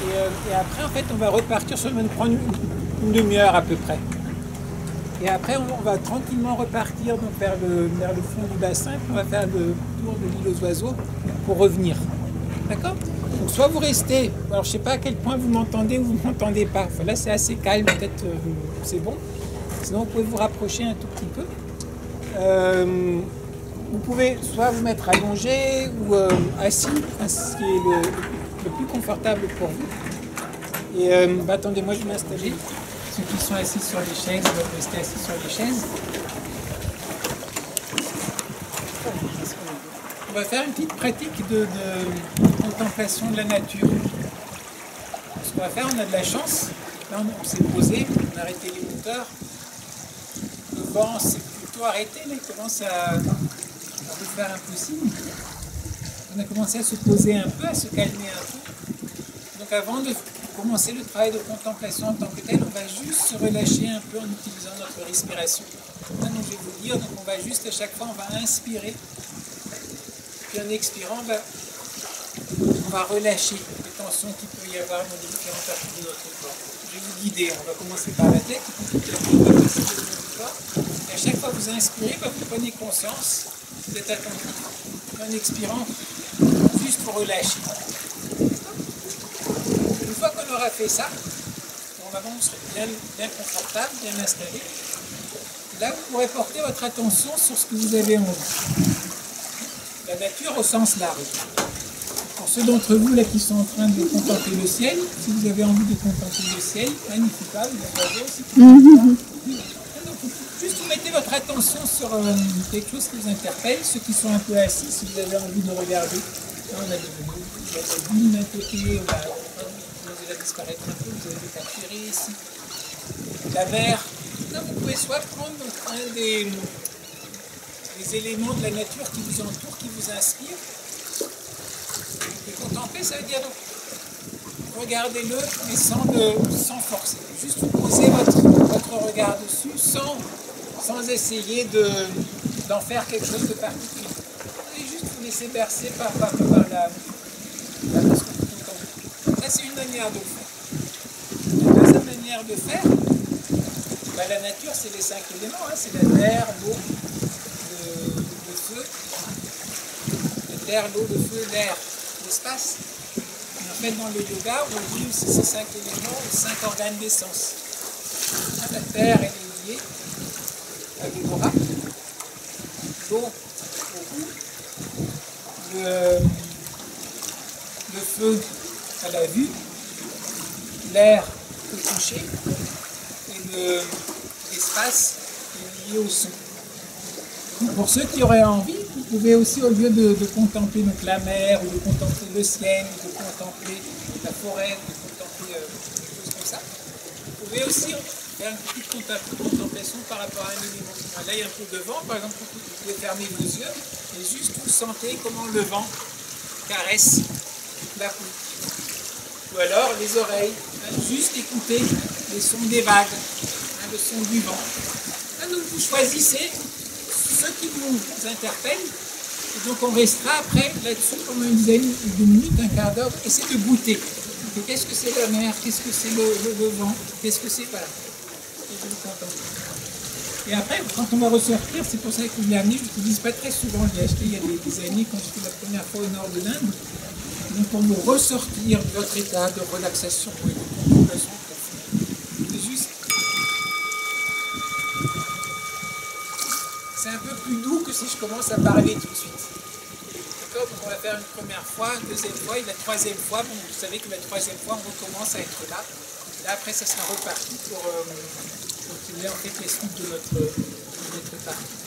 Et après, en fait, on va repartir, ça va nous prendre une demi-heure à peu près. Et après, on va tranquillement repartir donc, vers le fond du bassin, puis on va faire le tour de l'île aux oiseaux pour revenir. D'accord? Donc soit vous restez, alors je ne sais pas à quel point vous m'entendez ou vous ne m'entendez pas. Enfin, là, c'est assez calme, peut-être c'est bon. Sinon, vous pouvez vous rapprocher un tout petit peu. Vous pouvez soit vous mettre allongé ou assis, ce qui est le plus confortable pour vous. Et attendez, moi je vais m'installer. Ceux qui sont assis sur les chaises doivent rester assis sur les chaises. On va faire une petite pratique de contemplation de la nature. Ce qu'on va faire, on a de la chance. Là, on s'est posé, on a arrêté les moteurs. Le vent s'est plutôt arrêté, mais il commence à vous faire un peu signe. On a commencé à se poser un peu, à se calmer un peu. Donc avant de commencer le travail de contemplation en tant que tel, on va juste se relâcher un peu en utilisant notre respiration. Là, donc, je vais vous dire, donc on va juste à chaque fois, on va inspirer. Puis en expirant, on va relâcher les tensions qu'il peut y avoir dans les différentes parties de notre corps. Je vais vous guider, on va commencer par la tête, puis petit à petit, on va passer le long du corps. Et à chaque fois que vous inspirez, vous prenez conscience, vous êtes attentif. En expirant, juste pour relâcher. Une fois qu'on aura fait ça, normalement vous serez bien confortable, bien installé. Là, vous pourrez porter votre attention sur ce que vous avez envie. La nature au sens large. Pour ceux d'entre vous là qui sont en train de contempler le ciel, si vous avez envie de contempler le ciel, magnifique, vous avez aussi. Juste vous mettez votre attention sur quelque chose qui vous interpelle, ceux qui sont un peu assis, si vous avez envie de regarder. Là, on a des dunes d'un côté, vous allez disparaître un peu, vous allez capturer ici. La mer. Là, vous pouvez soit prendre un des éléments de la nature qui vous entoure, qui vous inspire. Et contempler, ça veut dire donc regardez-le, mais sans forcer. Juste vous posez votre regard dessus sans essayer d'en faire quelque chose de particulier. Vous allez juste vous laisser bercer par la façon que vous contemplez. Ça, c'est une manière de faire. La deuxième manière de faire, la nature, c'est les 5 éléments. C'est la terre, l'eau, le feu. La terre, l'eau, le feu, l'air, l'espace. En fait, dans le yoga, on dit aussi ces 5 éléments, les 5 organes d'essence. La terre, elle est liée à l'aura, l'eau au bout, le feu à la vue, l'air au toucher, et l'espace est lié au son. Pour ceux qui auraient envie, vous pouvez aussi, au lieu de contempler donc, la mer, ou de contempler le ciel, ou de contempler la forêt, de contempler des choses comme ça, vous pouvez aussi faire une petite contemplation par rapport à un élément. Là, il y a un peu de vent, par exemple, vous pouvez fermer vos yeux, et juste vous sentez comment le vent caresse la peau. Ou alors les oreilles, juste écouter les sons des vagues, le son du vent. Là, donc, vous choisissez ce qui vous interpelle, et donc on restera après là-dessus pendant une dizaine de minutes, un quart d'heure, essayer de goûter. Qu'est-ce que c'est la mer, qu'est-ce que c'est le vent, qu'est-ce que c'est, voilà. Et après, quand on va ressortir, c'est pour ça que je l'ai amené, je ne l'utilise pas très souvent, je l'ai acheté il y a des années quand j'étais la première fois au nord de l'Inde. Donc pour vous ressortir de votre état de relaxation et de contemplation profonde. C'est juste. C'est un peu plus doux que si je commence à parler tout de suite. D'accord? Donc on va faire une première fois, une deuxième fois, et la troisième fois, bon, vous savez que la troisième fois, on recommence à être là. Là, après, ça sera reparti pour continuer en fait les suites de notre partie.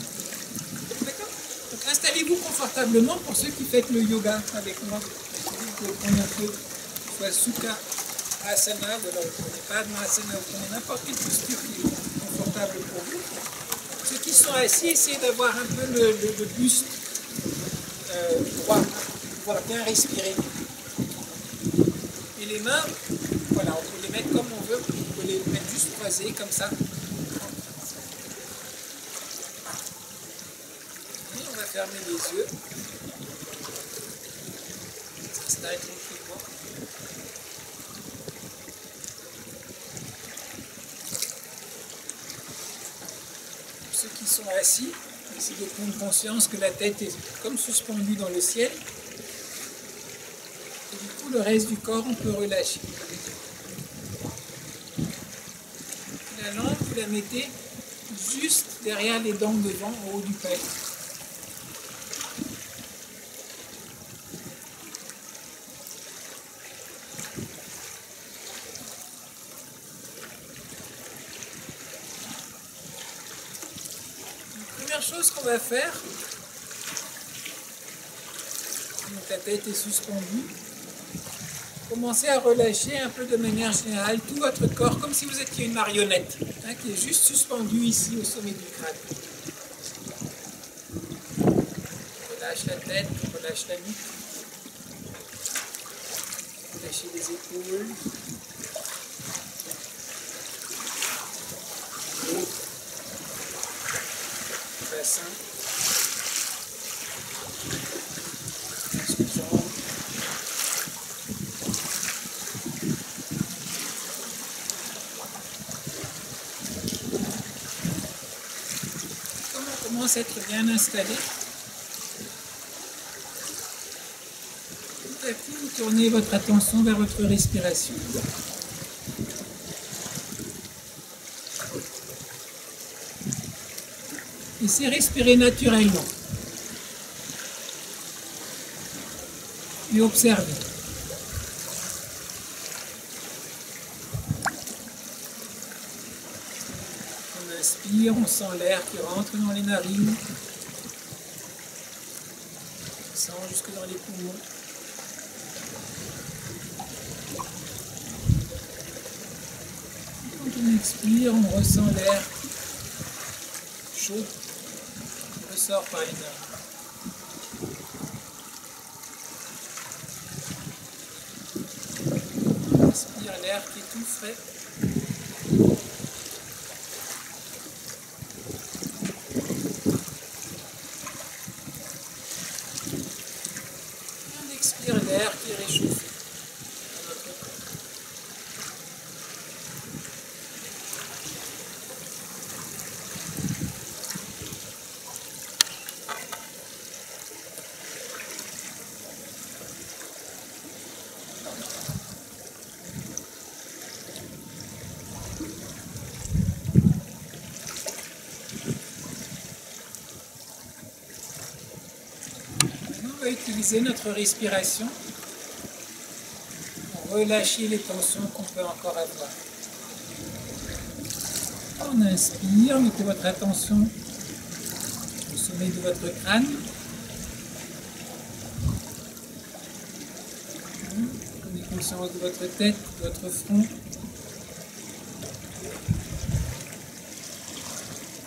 D'accord? Donc installez-vous confortablement pour ceux qui faites le yoga avec moi. Vous pouvez prendre un peu, soit Sukha Asana, ou alors vous prenez Padmasana, vous prenez n'importe quelle posture qui est confortable pour vous. Ceux qui sont assis, essayez d'avoir un peu le buste droit, pour pouvoir bien respirer. Et les mains, voilà, on peut les mettre comme on veut, on peut les mettre juste croisées, comme ça. Et on va fermer les yeux. S'installer tranquillement. qui sont assis, essayez de prendre conscience que la tête est comme suspendue dans le ciel. Et du coup, le reste du corps, on peut relâcher. La langue, vous la mettez juste derrière les dents devant, au haut du palais. La première chose qu'on va faire, donc la tête est suspendue, commencez à relâcher un peu de manière générale tout votre corps, comme si vous étiez une marionnette, hein, qui est juste suspendue ici au sommet du crâne. Relâche la tête, relâche la nuque, relâchez les épaules, le bassin, les jambes. Commence à être bien installé. Tout à coup, vous tournez votre attention vers votre respiration. Laissez respirer naturellement. Et observez. On inspire, on sent l'air qui rentre dans les narines. On sent jusque dans les poumons. Quand on expire, on ressent l'air chaud qui ressort par les narines. On inspire l'air qui est tout frais. On expire l'air qui est réchauffé dans notre corps. On va utiliser notre respiration pour relâcher les tensions qu'on peut encore avoir. On inspire, mettez votre attention au sommet de votre crâne. Prenez conscience de votre tête, de votre front.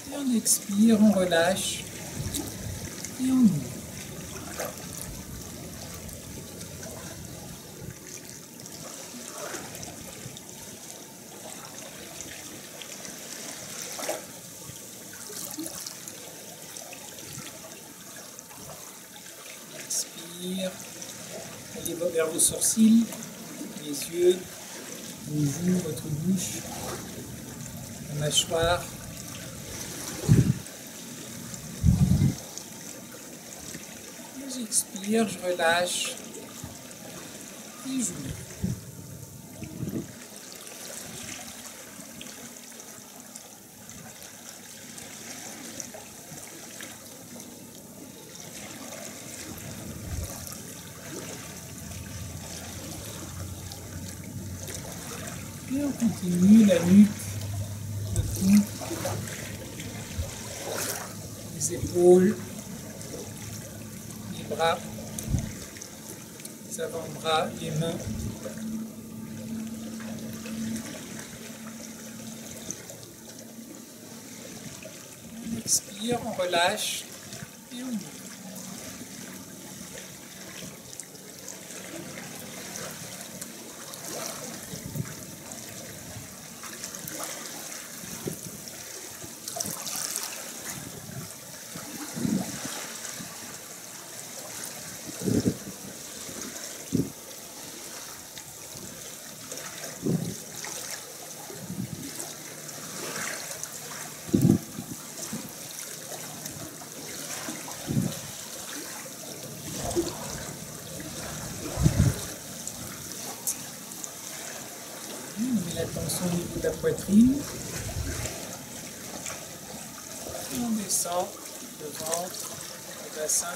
Et on expire, on relâche et on ouvre. Inspire, allez vers vos sourcils, les yeux, vos joues, votre bouche, la mâchoire. J'expire, je relâche et j'ouvre. Et on continue la nuque, le cou, les épaules, les bras, les avant-bras, les mains. On expire, on relâche et on ouvre. On met la tension au niveau de la poitrine. Et on descend le ventre, le bassin.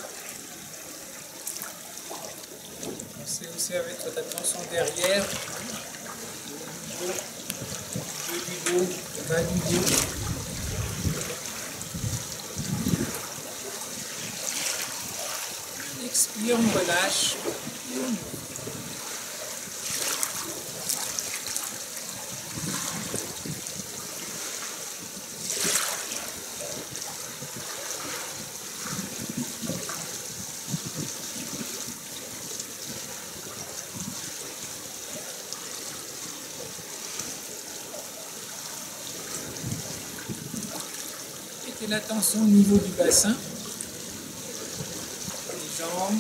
Pensez aussi à mettre la tension derrière, le du dos, le bas du dos. On expire, on relâche. Et on ouvre. Mettez la tension au niveau du bassin, les jambes,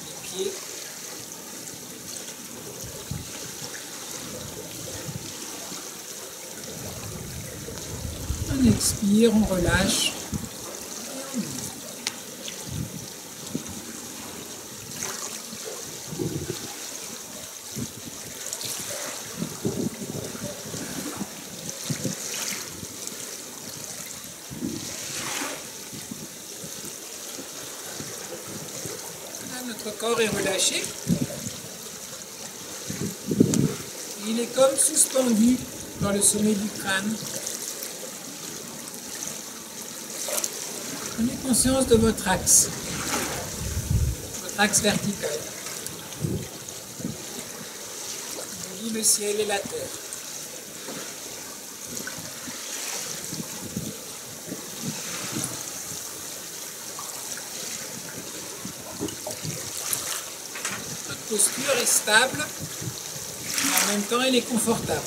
les pieds. On expire, on relâche. Et on ouvre. Notre corps est relâché. Il est comme suspendu dans le sommet du crâne. Prenez conscience de votre axe vertical. On dit le ciel et la terre. Votre posture est stable, mais en même temps elle est confortable.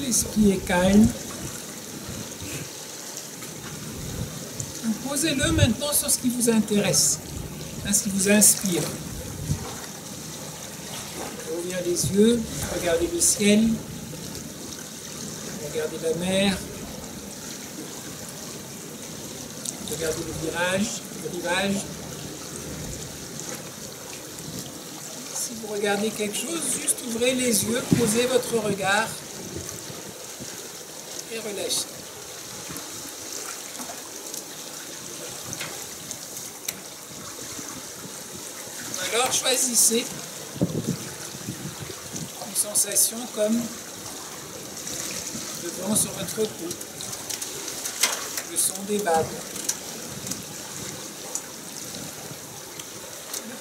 L'esprit est calme. Posez-le maintenant sur ce qui vous intéresse, ce qui vous inspire. Ouvrez les yeux, regardez le ciel, regardez la mer, regardez le rivage. Si vous regardez quelque chose, juste ouvrez les yeux, posez votre regard et relâchez. Alors choisissez une sensation comme le vent sur votre peau, le son des vagues.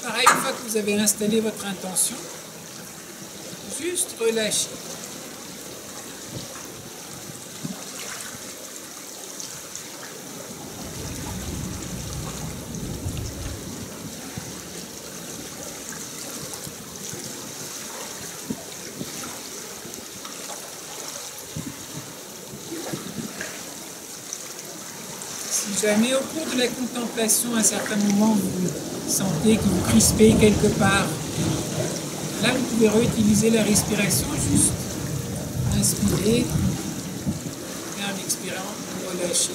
Pareil, une fois que vous avez installé votre intention, juste relâchez. Si jamais au cours de la contemplation, à un certain moment, vous sentez que vous crispez quelque part, là vous pouvez réutiliser la respiration, juste inspirer, et en expirant, relâcher.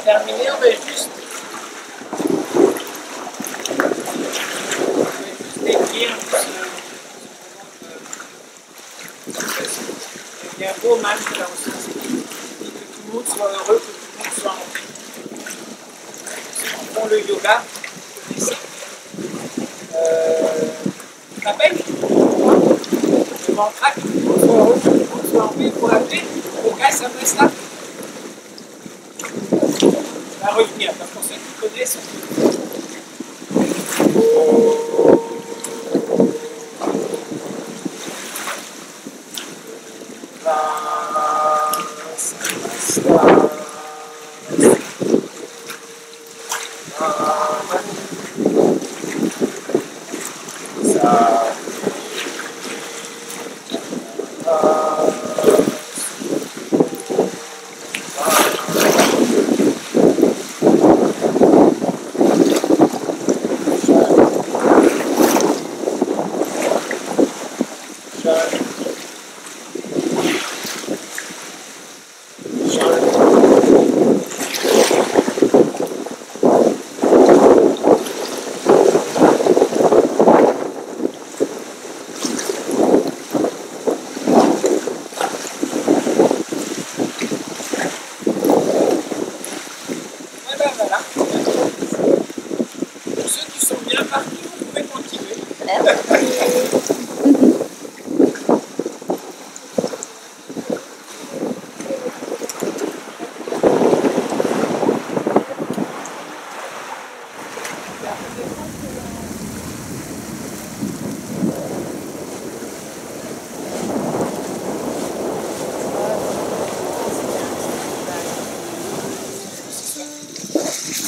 Terminer, on va juste décrire il y a un beau match de la ressource. Que tout le monde soit heureux, que tout le monde soit en paix. Ceux qui font le yoga, vous connaissez. Tu t'appelles le mantra, que tout le monde soit heureux, que tout le monde soit en paix. Pour appeler, yoga samasta. Va revenir, parce qu'on sait qu'ils connaissent.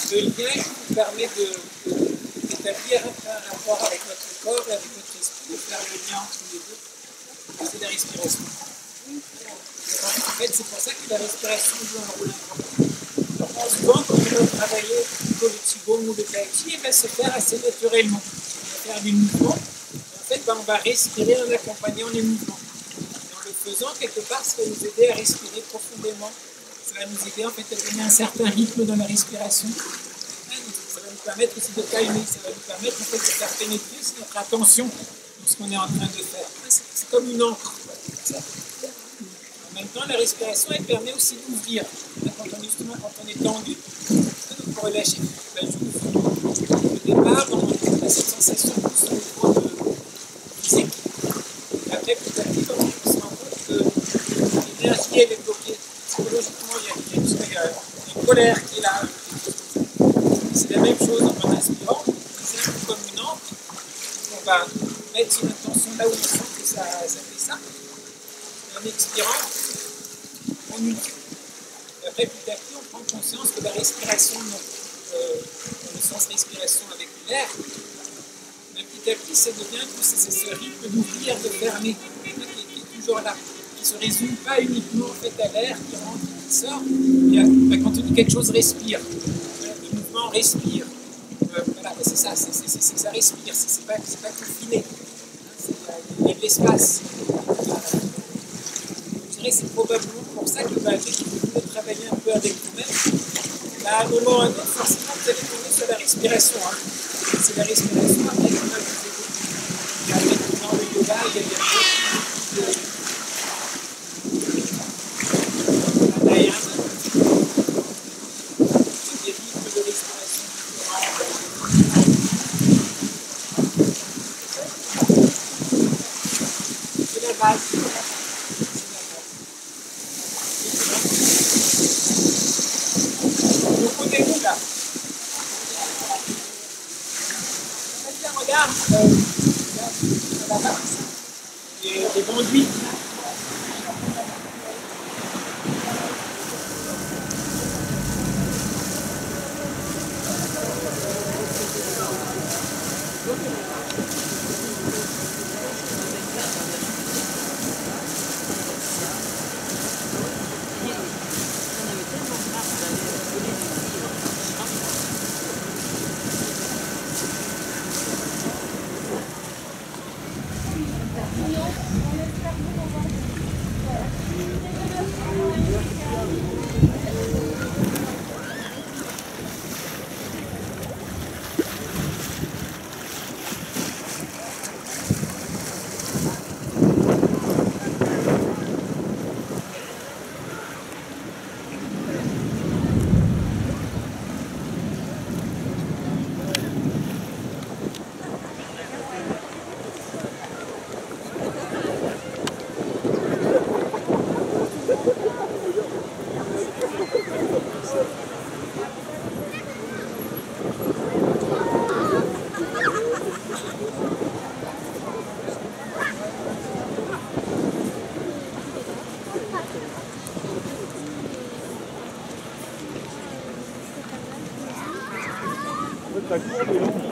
Le lien qui permet d'établir un rapport avec notre corps et avec notre esprit, de faire le lien entre les deux, c'est la respiration. En fait, c'est pour ça que la respiration joue un rôle important. Souvent, quand on va travailler le qigong ou le tai chi, il va se faire assez naturellement. On va faire des mouvements. En fait, on va respirer en accompagnant les mouvements. Et en le faisant, quelque part, ça va nous aider à respirer profondément. Ça va nous aider en fait, à donner un certain rythme dans la respiration. Ça va nous permettre aussi de calmer, ça va nous permettre en fait, de faire pénétrer notre attention dans ce qu'on est en train de faire. C'est comme une encre. En même temps, la respiration, elle permet aussi d'ouvrir. Quand on est tendu, pour relâcher. Ben, au départ, on a cette sensation plus au niveau physique. Et après, petit à petit, on se rend compte que l'énergie elle est bloquée. Psychologiquement, il y a une colère qui est là. C'est la même chose en inspirant. C'est un peu comme une encre. On va mettre son intention là où on sent que ça fait ça. Et en expirant, on multiplie. Et après, petit à petit, on prend conscience que la respiration, dans le sens respiration avec l'air, mais petit à petit, ça devient que c'est ce rythme d'ouvrir, de fermer, qui est toujours là, qui ne se résume pas uniquement en fait, à l'air qui rentre et qui sort. Et, quand on dit quelque chose respire, le mouvement respire. Voilà, c'est ça, c'est que ça respire, c'est pas confiné. Il y a de l'espace. Je dirais que c'est probablement pour ça que dès que vous voulez travailler un peu avec vous-même, à un moment ou à un autre, forcément, vous allez tomber sur la respiration. Hein. C'est la respiration après qu'on a vous aider. Dans le yoga, il y a beaucoup de pranayama, des rythmes de respiration. C'est la base. Donc on est où là? Regarde, là-bas, les conduits. Ta courbe est longue.